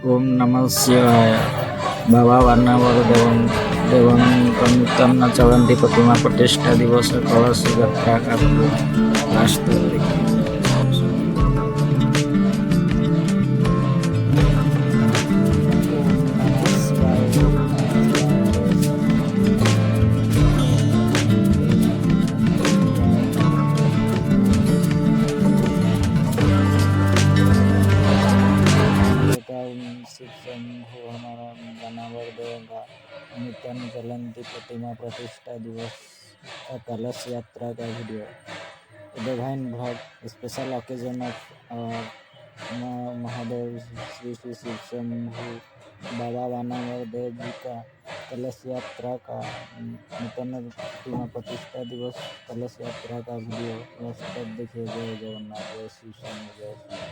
ओम नमः शिवाय। बाबा वारणावर देवंकमितन चलंती प्रतिमा प्रतिष्ठा दिवस कलश यात्रा का लास्ट शिव शंभु हमारा बनावर देगा नूतन जलंती प्रतिमा प्रतिष्ठा दिवस का कलश यात्रा का video divine blog special occasion of Mahadev Shri Shri Shiv Shambhu Baba Vanawar Dev ji का कलश यात्रा का नूतन प्रतिमा प्रतिष्ठा दिवस कलश यात्रा का वीडियो लास्ट तक देखिए। जय जगन्नाथ, जय शिव शंभु, जय शिव।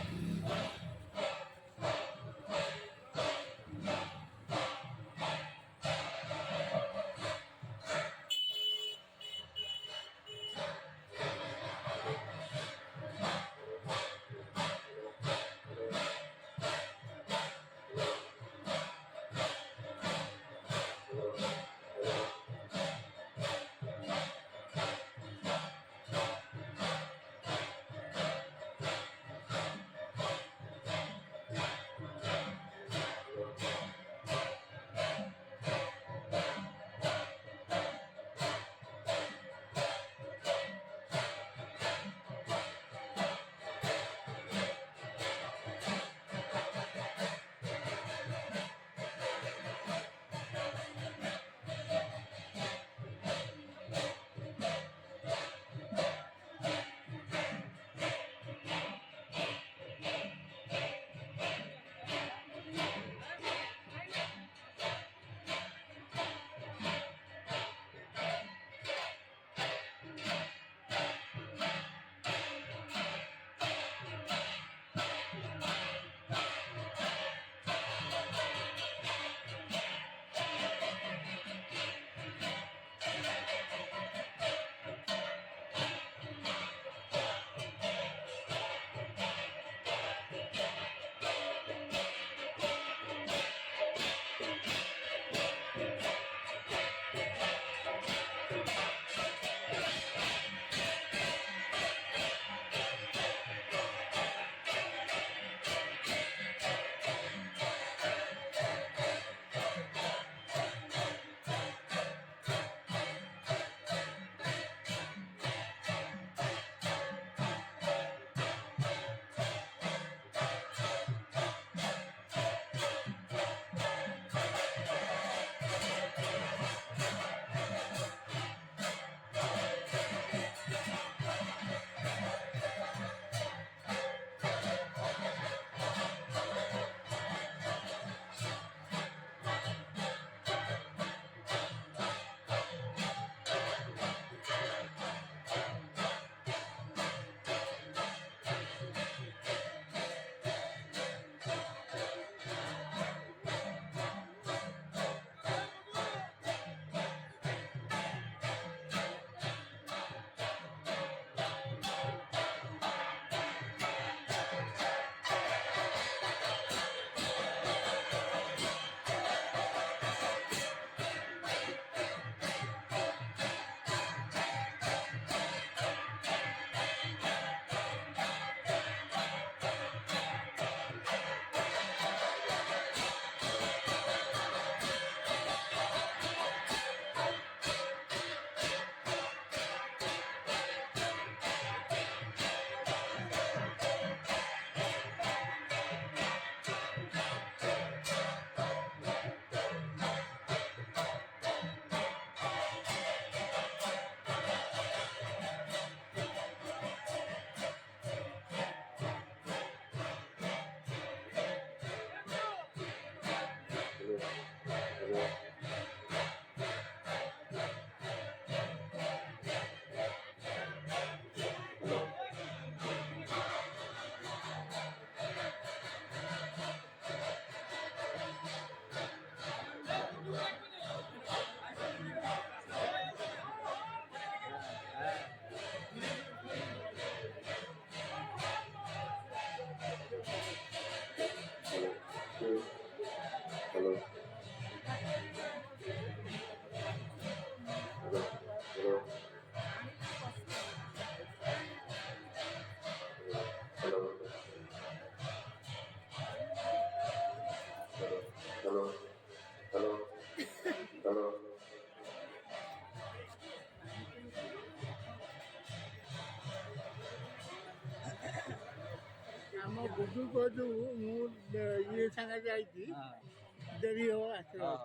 गुगल को जो ये सांगायचं आहे की हां जरी हो असं हां